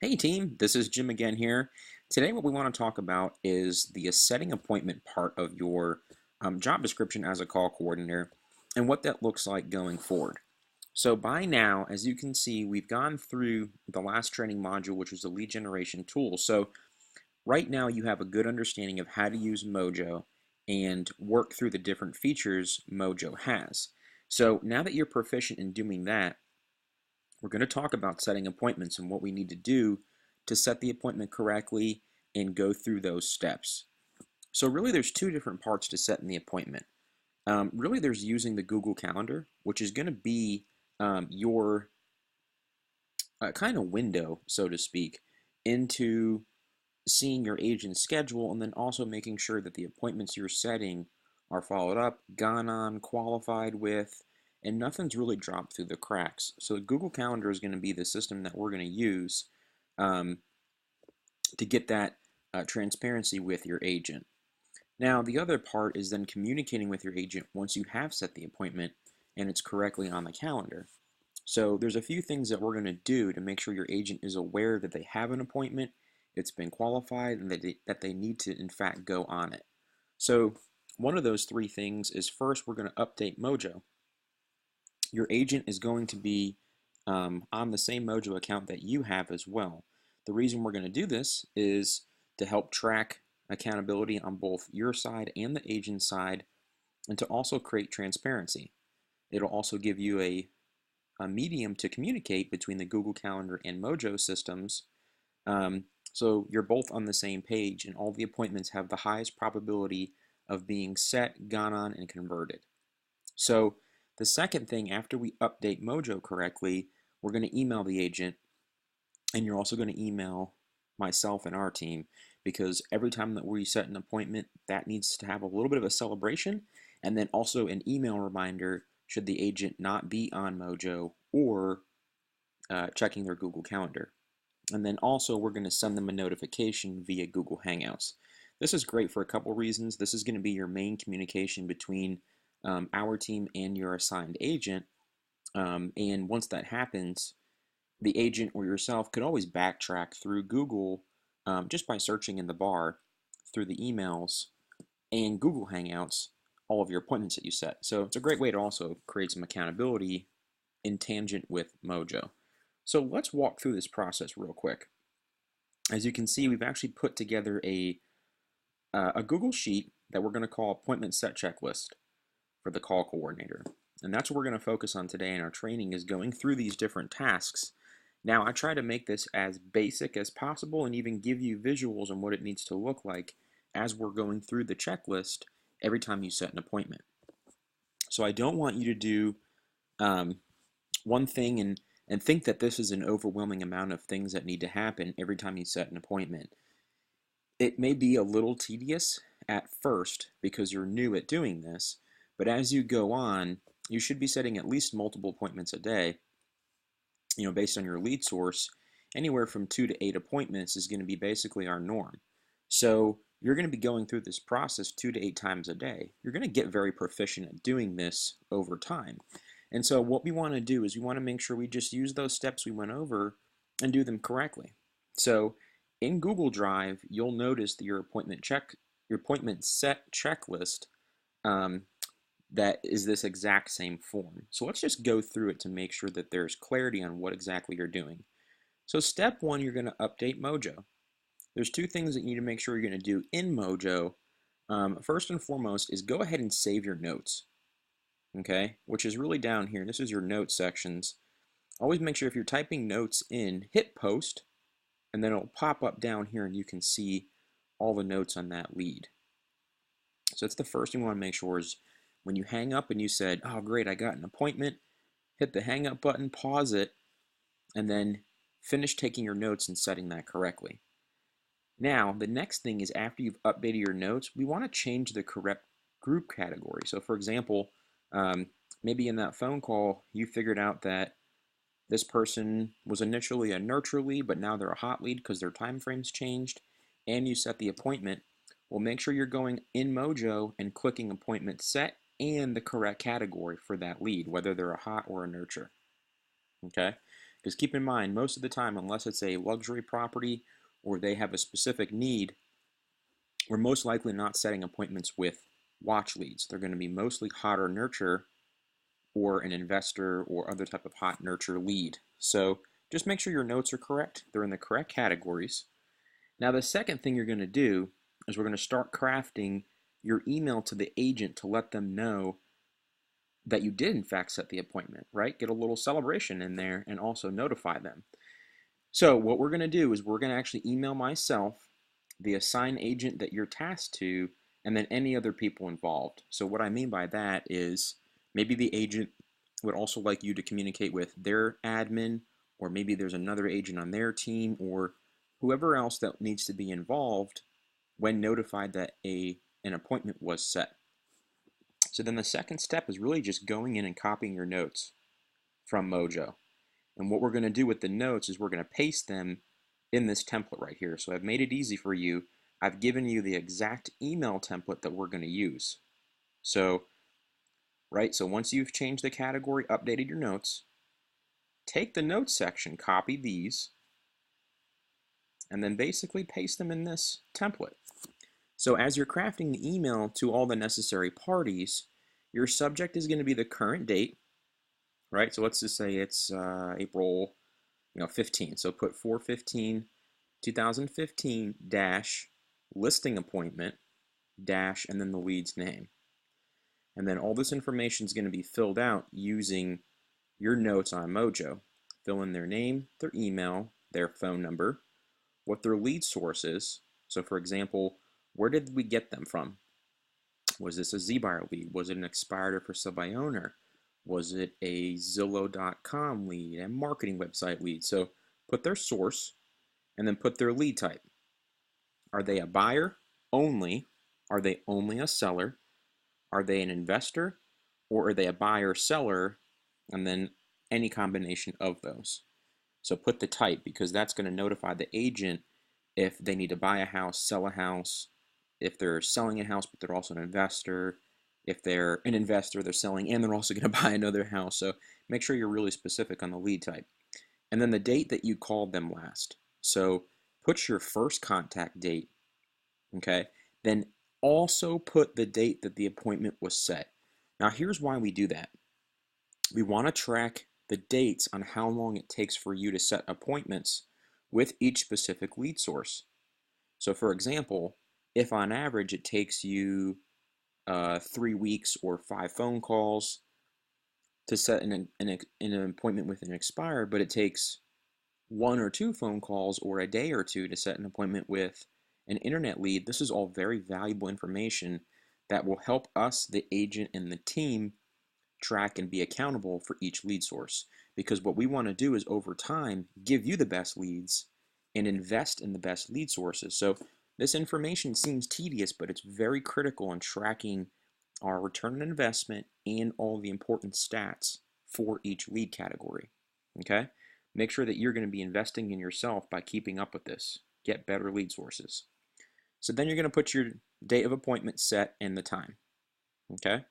Hey team, this is Jim again here. Today what we want to talk about is the setting appointment part of your job description as a call coordinator and what that looks like going forward. So by now, as you can see, we've gone through the last training module, which was the lead generation tool. So right now you have a good understanding of how to use Mojo and work through the different features Mojo has. So now that you're proficient in doing that, we're going to talk about setting appointments and what we need to do to set the appointment correctly and go through those steps. So really there's two different parts to setting the appointment. Really there's using the Google Calendar, which is going to be your kind of window, so to speak, into seeing your agent's schedule and then also making sure that the appointments you're setting are followed up, gone on, qualified with, and nothing's really dropped through the cracks. So Google Calendar is going to be the system that we're going to use um, to get that transparency with your agent. Now, the other part is then communicating with your agent once you have set the appointment and it's correctly on the calendar. So there's a few things that we're going to do to make sure your agent is aware that they have an appointment, it's been qualified, and that they need to, in fact, go on it. So one of those three things is first, we're going to update Mojo. Your agent is going to be on the same Mojo account that you have as well. The reason we're going to do this is to help track accountability on both your side and the agent's side, and to also create transparency. It'll also give you a medium to communicate between the Google Calendar and Mojo systems. So you're both on the same page and all the appointments have the highest probability of being set, gone on, and converted. So the second thing, after we update Mojo correctly, we're going to email the agent, and you're also going to email myself and our team, because every time that we set an appointment, that needs to have a little bit of a celebration, and then also an email reminder should the agent not be on Mojo or checking their Google Calendar. And then also we're going to send them a notification via Google Hangouts. This is great for a couple reasons. This is going to be your main communication between our team and your assigned agent. And once that happens, the agent or yourself could always backtrack through Google just by searching in the bar through the emails and Google Hangouts all of your appointments that you set. So it's a great way to also create some accountability in tangent with Mojo. So let's walk through this process real quick. As you can see, we've actually put together a Google Sheet that we're going to call Appointment Set Checklist for the call coordinator. And that's what we're going to focus on today in our training, is going through these different tasks. Now, I try to make this as basic as possible and even give you visuals on what it needs to look like as we're going through the checklist every time you set an appointment. So I don't want you to do one thing and think that this is an overwhelming amount of things that need to happen every time you set an appointment. It may be a little tedious at first because you're new at doing this, but as you go on, you should be setting at least multiple appointments a day. Based on your lead source, anywhere from 2 to 8 appointments is going to be basically our norm. So you're going to be going through this process 2 to 8 times a day. You're going to get very proficient at doing this over time. And so what we want to do is we want to make sure we just use those steps we went over and do them correctly. So in Google Drive, you'll notice that your appointment set checklist that is this exact same form. So let's just go through it to make sure that there's clarity on what exactly you're doing. So step one, you're going to update Mojo. There's two things that you need to make sure you're going to do in Mojo. First and foremost is go ahead and save your notes, okay, which is really down here. This is your notes sections. Always make sure if you're typing notes in, hit post, and then it'll pop up down here and you can see all the notes on that lead. So that's the first thing you want to make sure is when you hang up and you said, oh great, I got an appointment, hit the hang up button, pause it, and then finish taking your notes and setting that correctly. Now, the next thing is after you've updated your notes, we want to change the correct group category. So for example, maybe in that phone call, you figured out that this person was initially a nurture lead, but now they're a hot lead because their time frames changed, and you set the appointment. Well, make sure you're going in Mojo and clicking appointment set and the correct category for that lead, whether they're a hot or a nurture. Okay? Because keep in mind, most of the time, unless it's a luxury property or they have a specific need, we're most likely not setting appointments with watch leads. They're going to be mostly hot or nurture or an investor or other type of hot nurture lead. So just make sure your notes are correct. They're in the correct categories. Now the second thing you're going to do is we're going to start crafting your email to the agent to let them know that you did in fact set the appointment, right? Get a little celebration in there and also notify them. So what we're going to do is we're going to actually email myself, the assigned agent that you're tasked to, and then any other people involved. So what I mean by that is maybe the agent would also like you to communicate with their admin, or maybe there's another agent on their team, or whoever else that needs to be involved when notified that an appointment was set. So then the second step is really just going in and copying your notes from Mojo. And what we're going to do with the notes is we're going to paste them in this template right here. So I've made it easy for you. I've given you the exact email template that we're going to use. So, right, so once you've changed the category, updated your notes, take the notes section, copy these, and then basically paste them in this template. So as you're crafting the email to all the necessary parties, your subject is going to be the current date, right? So let's just say it's April 15. So put 4/15/2015 dash listing appointment dash and then the lead's name. And then all this information is going to be filled out using your notes on Mojo. Fill in their name, their email, their phone number, what their lead source is. So for example, where did we get them from? Was this a ZBuyer lead? Was it an expired or for sale by owner? Was it a Zillow.com lead, a marketing website lead? So put their source and then put their lead type. Are they a buyer only? Are they only a seller? Are they an investor? Or are they a buyer seller? And then any combination of those. So put the type because that's going to notify the agent if they need to buy a house, sell a house, if they're selling a house but they're also an investor, if they're an investor, they're selling and they're also going to buy another house. So make sure you're really specific on the lead type. And then the date that you called them last. So put your first contact date, okay? Then also put the date that the appointment was set. Now here's why we do that. We want to track the dates on how long it takes for you to set appointments with each specific lead source. So for example, if on average it takes you 3 weeks or 5 phone calls to set an appointment with an expired, but it takes 1 or 2 phone calls or a day or two to set an appointment with an internet lead, this is all very valuable information that will help us, the agent and the team, track and be accountable for each lead source. Because what we want to do is over time give you the best leads and invest in the best lead sources. So this information seems tedious, but it's very critical in tracking our return on investment and all the important stats for each lead category. Okay? Make sure that you're going to be investing in yourself by keeping up with this. Get better lead sources. So then you're going to put your date of appointment set and the time. Okay?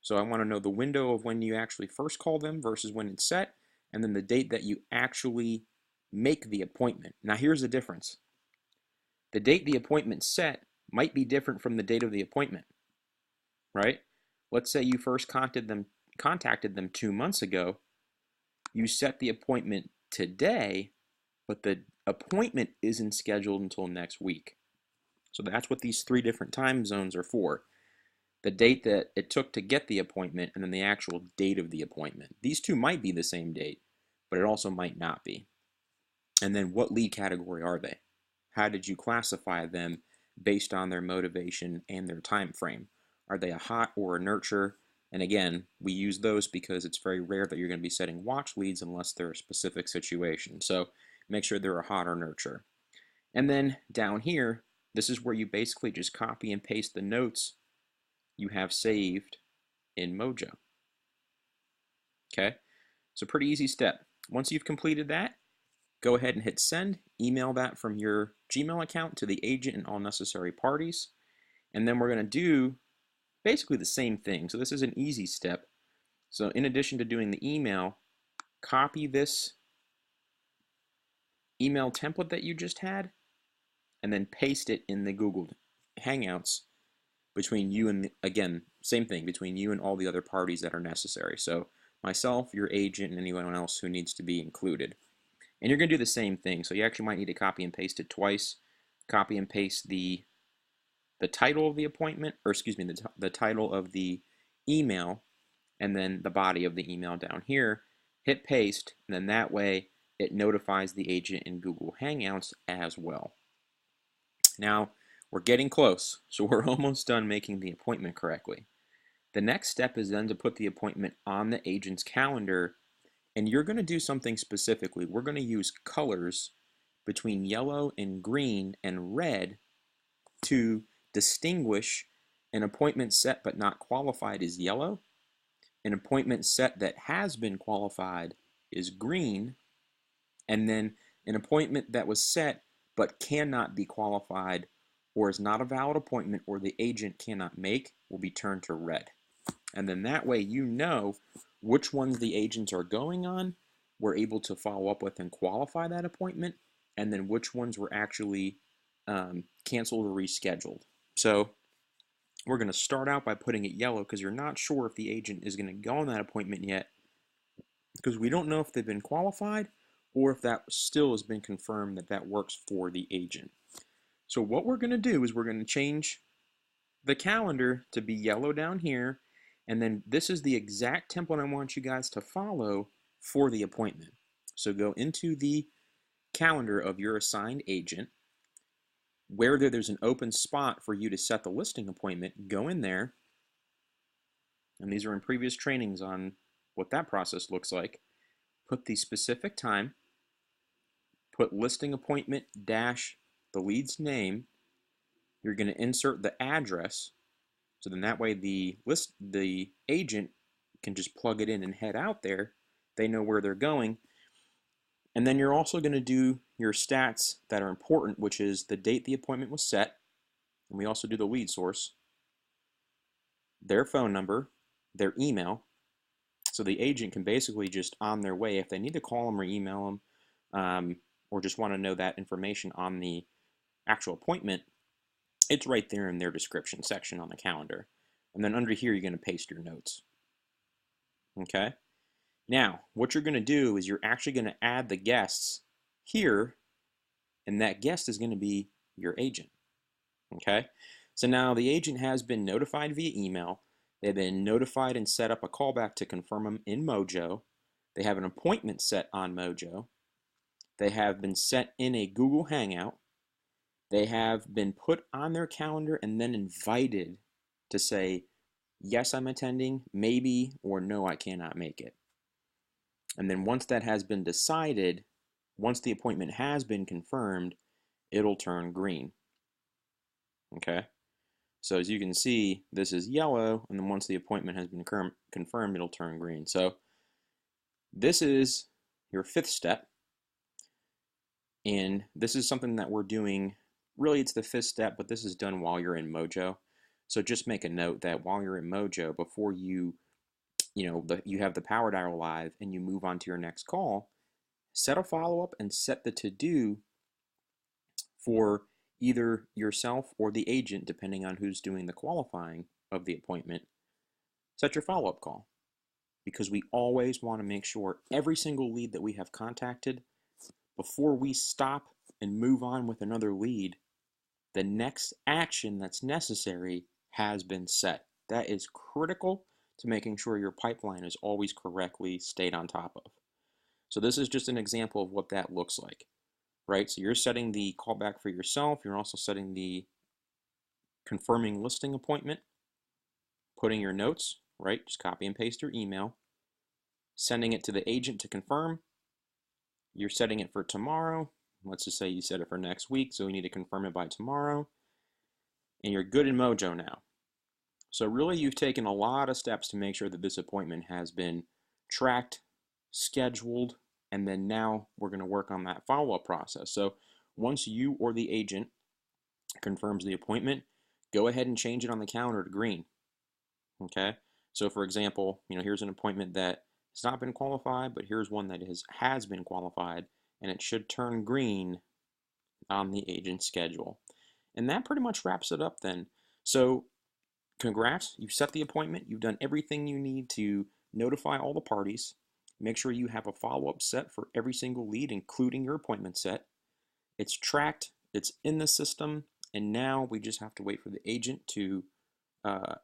So I want to know the window of when you actually first call them versus when it's set, and then the date that you actually make the appointment. Now here's the difference. The date the appointment's set might be different from the date of the appointment, right? Let's say you first contacted them 2 months ago. You set the appointment today, but the appointment isn't scheduled until next week. So that's what these 3 different time zones are for. The date that it took to get the appointment and then the actual date of the appointment. These 2 might be the same date, but it also might not be. And then what lead category are they? How did you classify them based on their motivation and their time frame? Are they a hot or a nurture? And again, we use those because it's very rare that you're going to be setting watch leads unless they're a specific situation. So make sure they're a hot or nurture. And then down here, this is where you basically just copy and paste the notes you have saved in Mojo. Okay, so pretty easy step. Once you've completed that, go ahead and hit send, email that from your Gmail account to the agent and all necessary parties. And then we're going to do basically the same thing. So this is an easy step. So in addition to doing the email, copy this email template that you just had and then paste it in the Google Hangouts between you and, again, same thing, between you and all the other parties that are necessary. So myself, your agent, and anyone else who needs to be included. And you're going to do the same thing. So you actually might need to copy and paste it twice. Copy and paste the title of the appointment, or excuse me, the title of the email, and then the body of the email down here. Hit paste, and then that way it notifies the agent in Google Hangouts as well. Now, we're getting close, so we're almost done making the appointment correctly. The next step is then to put the appointment on the agent's calendar, and you're going to do something specifically. We're going to use colors between yellow and green and red to distinguish an appointment set but not qualified is yellow, an appointment set that has been qualified is green, and then an appointment that was set but cannot be qualified or is not a valid appointment or the agent cannot make will be turned to red. And then that way you know which ones the agents are going on, we're able to follow up with and qualify that appointment, and then which ones were actually canceled or rescheduled. So we're going to start out by putting it yellow because you're not sure if the agent is going to go on that appointment yet, because we don't know if they've been qualified or if that still has been confirmed that that works for the agent. So what we're going to do is we're going to change the calendar to be yellow down here, and then this is the exact template I want you guys to follow for the appointment. So go into the calendar of your assigned agent. Where there's an open spot for you to set the listing appointment, go in there, and these are in previous trainings on what that process looks like. Put the specific time, put listing appointment dash the lead's name. You're going to insert the address, so then that way the agent can just plug it in and head out there. They know where they're going. And then you're also going to do your stats that are important, which is the date the appointment was set, and we also do the lead source, their phone number, their email, so the agent can basically just on their way, if they need to call them or email them, or just want to know that information on the actual appointment, it's right there in their description section on the calendar. And then under here, you're going to paste your notes. Okay? Now, what you're going to do is you're actually going to add the guests here, and that guest is going to be your agent. Okay? So now the agent has been notified via email. They've been notified and set up a callback to confirm them in Mojo. They have an appointment set on Mojo. They have been set in a Google Hangout. They have been put on their calendar and then invited to say, yes, I'm attending, maybe, or no, I cannot make it. And then once that has been decided, once the appointment has been confirmed, it'll turn green. Okay? So as you can see, this is yellow, and then once the appointment has been confirmed, it'll turn green. So this is your fifth step, and this is something that we're doing. Really, it's the fifth step, but this is done while you're in Mojo. So just make a note that while you're in Mojo, before you have the power dial live and you move on to your next call, set a follow-up and set the to-do for either yourself or the agent, depending on who's doing the qualifying of the appointment. Set your follow-up call, because we always want to make sure every single lead that we have contacted, before we stop and move on with another lead, the next action that's necessary has been set. That is critical to making sure your pipeline is always correctly stayed on top of. So this is just an example of what that looks like, right? So you're setting the callback for yourself. You're also setting the confirming listing appointment, putting your notes, right? Just copy and paste your email, sending it to the agent to confirm. You're setting it for tomorrow. Let's just say you set it for next week, so we need to confirm it by tomorrow. And you're good in Mojo now. So really, you've taken a lot of steps to make sure that this appointment has been tracked, scheduled, and then now we're going to work on that follow-up process. So once you or the agent confirms the appointment, go ahead and change it on the calendar to green. Okay? So for example, here's an appointment that has not been qualified, but here's one that has been qualified, and it should turn green on the agent schedule. And that pretty much wraps it up then. So congrats, you've set the appointment, you've done everything you need to notify all the parties. Make sure you have a follow-up set for every single lead, including your appointment set. It's tracked, it's in the system, and now we just have to wait for the agent to uh,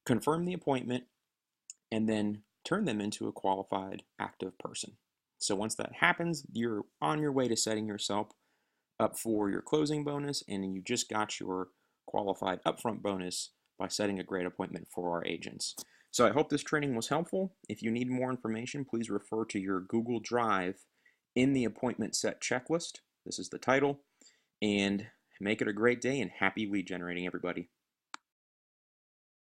confirm the appointment and then turn them into a qualified active person. So once that happens, you're on your way to setting yourself up for your closing bonus, and you just got your qualified upfront bonus by setting a great appointment for our agents. So I hope this training was helpful. If you need more information, please refer to your Google Drive in the appointment set checklist. This is the title. And make it a great day and happy lead generating, everybody.